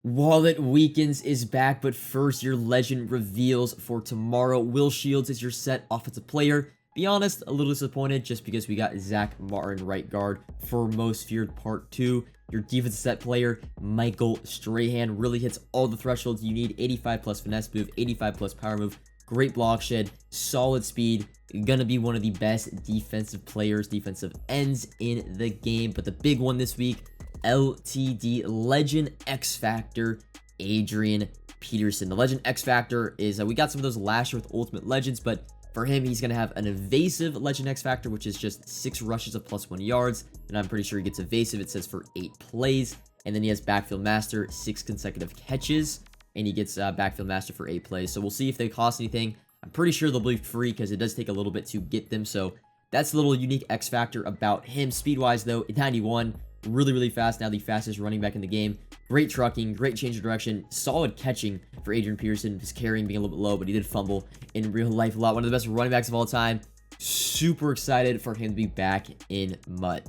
Wallet Weekends is back, but first, your legend reveals for tomorrow. Will Shields is your set offensive player. Be honest, a little disappointed just because we got Zach Martin right guard for Most Feared Part 2. Your defensive set player, Michael Strahan, really hits all the thresholds you need. 85 plus finesse move, 85 plus power move, great block shed, solid speed. Gonna be one of the best defensive players, defensive ends in the game. But the big one this week, LTD Legend X Factor, Adrian Peterson. The Legend X Factor is, we got some of those last year with Ultimate Legends, but for him, he's going to have an evasive Legend X Factor, which is just 6 rushes of +1 yards, and I'm pretty sure he gets evasive, it says for 8 plays, and then he has Backfield Master, 6 consecutive catches, and he gets Backfield Master for 8 plays, so we'll see if they cost anything. I'm pretty sure they'll be free because it does take a little bit to get them, so that's the little unique X Factor about him. Speed-wise, though, 91, really fast, now the fastest running back in the game. Great trucking, great change of direction, solid catching for Adrian Peterson. His carrying being a little bit low, but he did fumble in real life a lot. One of the best running backs of all time. Super excited for him to be back in MUT.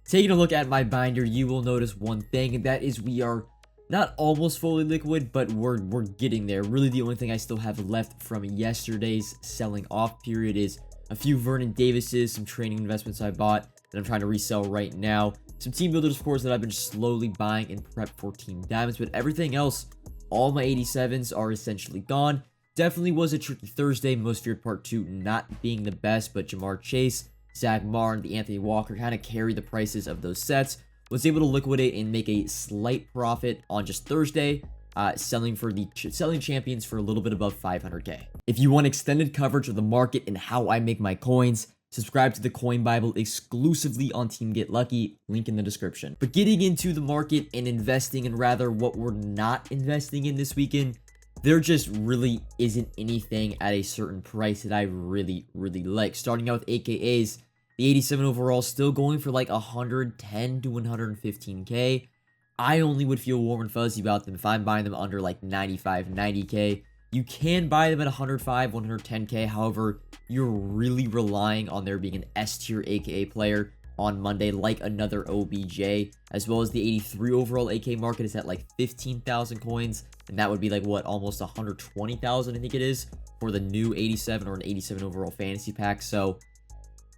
Taking a look at my binder, you will notice one thing, and that is we are not almost fully liquid, but we're getting there. Really, the only thing I still have left from yesterday's selling off period is a few Vernon Davises, some training investments I bought that I'm trying to resell right now. Some team builders, of course, that I've been slowly buying in prep for Team Diamonds, but everything else, all my 87s are essentially gone. Definitely was a tricky Thursday. Most Feared Part 2 not being the best, but Jamar Chase, Zach Martin, the Anthony Walker kind of carried the prices of those sets. Was able to liquidate and make a slight profit on just Thursday, selling champions for a little bit above 500k. If you want extended coverage of the market and how I make my coins, subscribe to the Coin Bible exclusively on Team Get Lucky, link in the description. But getting into the market and investing, and rather what we're not investing in this weekend, there just really isn't anything at a certain price that I really like. Starting out with AKAs, the 87 overall still going for like 110 to 115k. I only would feel warm and fuzzy about them if I'm buying them under like 95, 90k. You can buy them at 105, 110k. However, you're really relying on there being an S tier AKA player on Monday, like another OBJ, as well as the 83 overall AK market is at like 15,000 coins, and that would be like what, almost 120,000 I think it is for the new 87 or an 87 overall fantasy pack. So,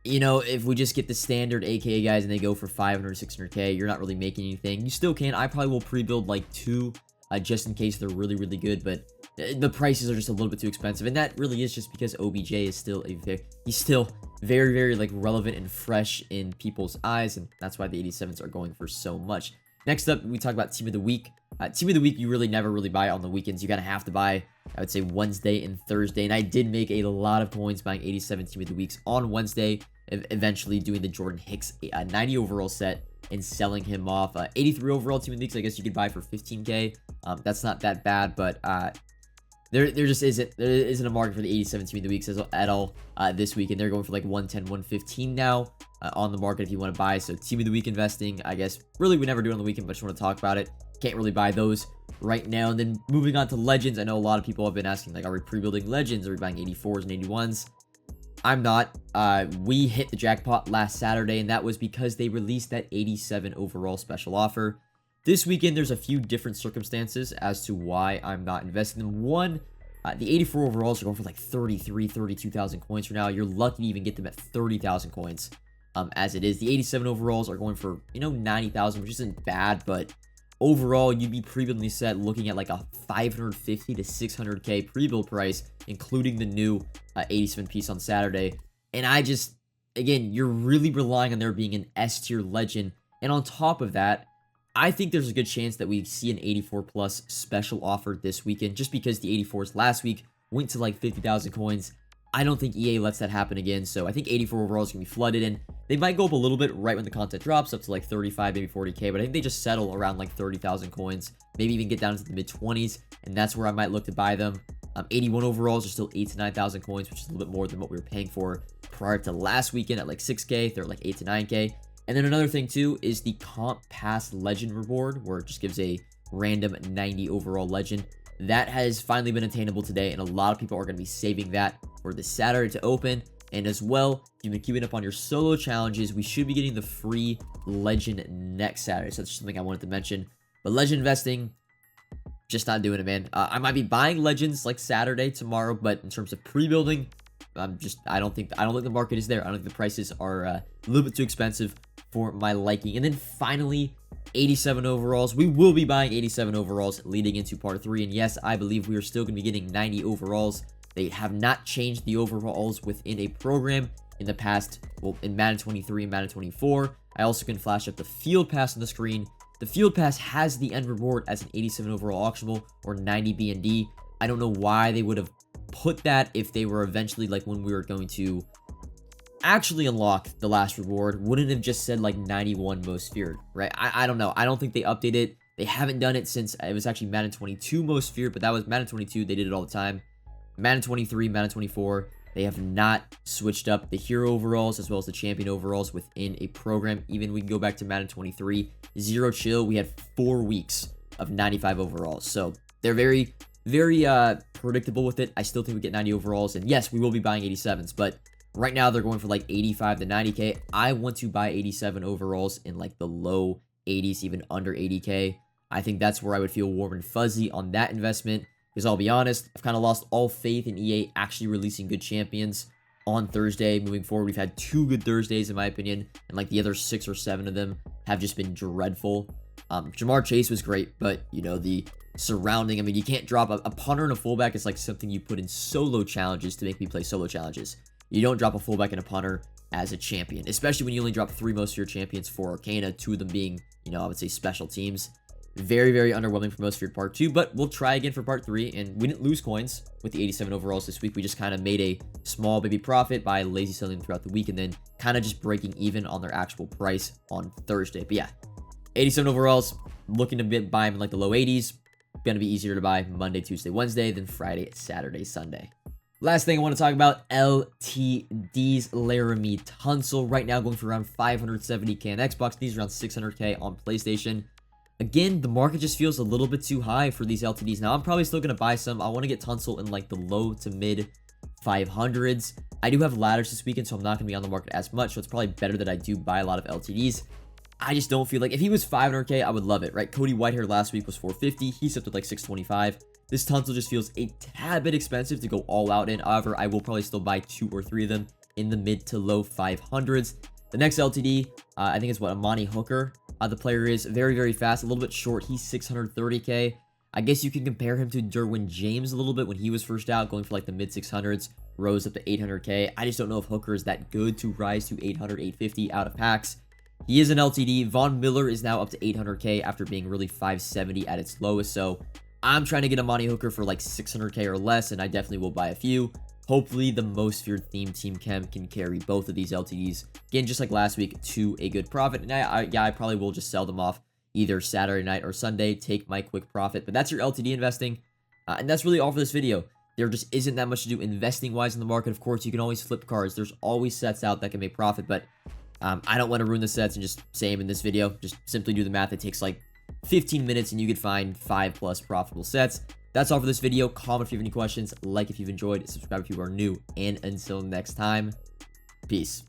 you know, if we just get the standard AKA guys and they go for 500, 600k, you're not really making anything. You still can. I probably will pre-build like 2 just in case they're really good, but the prices are just a little bit too expensive, and that really is just because OBJ is still he's still very like relevant and fresh in people's eyes, and that's why the 87s are going for so much. Next up, we talk about Team of the Week. Team of the Week, you really never really buy on the weekends. You gotta have to buy, I would say, Wednesday and Thursday, and I did make a lot of coins buying 87 Team of the Weeks on Wednesday, eventually doing the Jordan Hicks 90 overall set and selling him off. 83 overall Team of the Weeks, I guess you could buy for 15k. That's not that bad, but there just isn't a market for the 87 Team of the Weeks at all this week, and they're going for like 110, 115 now on the market if you want to buy. So Team of the Week investing, I guess, really we never do it on the weekend, but just want to talk about it. Can't really buy those right now. And then moving on to Legends, I know a lot of people have been asking, like, are we pre-building Legends? Are we buying 84s and 81s? I'm not. We hit the jackpot last Saturday, and that was because they released that 87 overall special offer. This weekend, there's a few different circumstances as to why I'm not investing in them. One, the 84 overalls are going for like 32,000 coins for now. You're lucky to even get them at 30,000 coins as it is. The 87 overalls are going for, 90,000, which isn't bad, but overall, you'd be pre-building set looking at like a 550 to 600k pre-build price, including the new 87 piece on Saturday. And again, you're really relying on there being an S tier legend. And on top of that, I think there's a good chance that we see an 84 plus special offer this weekend, just because the 84s last week went to like 50,000 coins. I don't think EA lets that happen again, so I think 84 overall is going to be flooded, and they might go up a little bit right when the content drops, up to like 35, maybe 40k, but I think they just settle around like 30,000 coins, maybe even get down into the mid-20s, and that's where I might look to buy them. 81 overalls are still 8 to 9,000 coins, which is a little bit more than what we were paying for prior to last weekend at like 6k. They're like 8 to 9k. And then another thing too is the Comp Pass Legend reward, where it just gives a random 90 overall legend. That has finally been attainable today, and a lot of people are going to be saving that for this Saturday to open. And as well, if you've been keeping up on your solo challenges, we should be getting the free legend next Saturday. So that's just something I wanted to mention. But legend investing, just not doing it, man. I might be buying Legends like Saturday, tomorrow, but in terms of pre-building, I don't think the market is there. I don't think the prices are a little bit too expensive for my liking. And then finally, 87 overalls. We will be buying 87 overalls leading into part 3. And yes, I believe we are still going to be getting 90 overalls. They have not changed the overalls within a program in the past, well, in Madden 23 and Madden 24. I also can flash up the field pass on the screen. The field pass has the end reward as an 87 overall auctionable or 90 B&D. I don't know why they would have put that if they were eventually, like, when we were going to actually unlock the last reward, wouldn't have just said like 91 most feared, right? I don't know. I don't think they updated it. They haven't done it since it was actually Madden 22 most feared, but that was Madden 22. They did it all the time. Madden 23, Madden 24, they have not switched up the hero overalls as well as the champion overalls within a program. Even we can go back to Madden 23, zero chill. We had 4 weeks of 95 overalls. So they're very predictable with it. I still think we get 90 overalls. And yes, we will be buying 87s, but right now they're going for like 85 to 90K. I want to buy 87 overalls in like the low 80s, even under 80K. I think that's where I would feel warm and fuzzy on that investment. Because I'll be honest, I've kind of lost all faith in EA actually releasing good champions on Thursday. Moving forward, we've had 2 good Thursdays, in my opinion. And like the other 6 or 7 of them have just been dreadful. Jamar Chase was great, but you know, the surrounding, I mean, you can't drop a punter and a fullback. Is like something you put in solo challenges to make me play solo challenges. You don't drop a fullback and a punter as a champion, especially when you only drop 3 most of your champions for Arcana, 2 of them being, you know, I would say special teams. Very underwhelming for most feared part 2, but we'll try again for part 3. And we didn't lose coins with the 87 overalls this week. We just kind of made a small baby profit by lazy selling throughout the week and then kind of just breaking even on their actual price on Thursday. But yeah, 87 overalls, looking to buy them in like the low 80s. Gonna be easier to buy Monday, Tuesday, Wednesday than Friday, Saturday, Sunday. Last thing I want to talk about, LTDs. Laramie Tunsil right now going for around 570k on Xbox. These are around 600k on PlayStation. Again, the market just feels a little bit too high for these LTDs. Now, I'm probably still going to buy some. I want to get Tunsil in like the low to mid 500s. I do have ladders this weekend, so I'm not going to be on the market as much. So it's probably better that I do buy a lot of LTDs. I just don't feel like if he was 500k, I would love it, right? Cody Whitehair last week was 450. He's up to like 625. This Tunsil just feels a tad bit expensive to go all out in. However, I will probably still buy 2 or 3 of them in the mid to low 500s. The next LTD, I think it's what, Amani Hooker. The player is very fast, a little bit short. He's 630k. I guess you can compare him to Derwin James a little bit when he was first out, going for like the mid 600s, rose up to 800k. I just don't know if Hooker is that good to rise to 800, 850 out of packs. He is an LTD. Von Miller is now up to 800k after being really 570 at its lowest. So I'm trying to get Amani Hooker for like 600k or less, and I definitely will buy a few. Hopefully, the most feared theme Team Chem can carry both of these LTDs. Again, just like last week, to a good profit. And I probably will just sell them off either Saturday night or Sunday, take my quick profit. But that's your LTD investing. And that's really all for this video. There just isn't that much to do investing-wise in the market. Of course, you can always flip cards. There's always sets out that can make profit. But I don't want to ruin the sets and just say them in this video. Just simply do the math. It takes like 15 minutes and you could find 5+ profitable sets. That's all for this video. Comment if you have any questions, like if you've enjoyed, subscribe if you are new, and until next time, peace.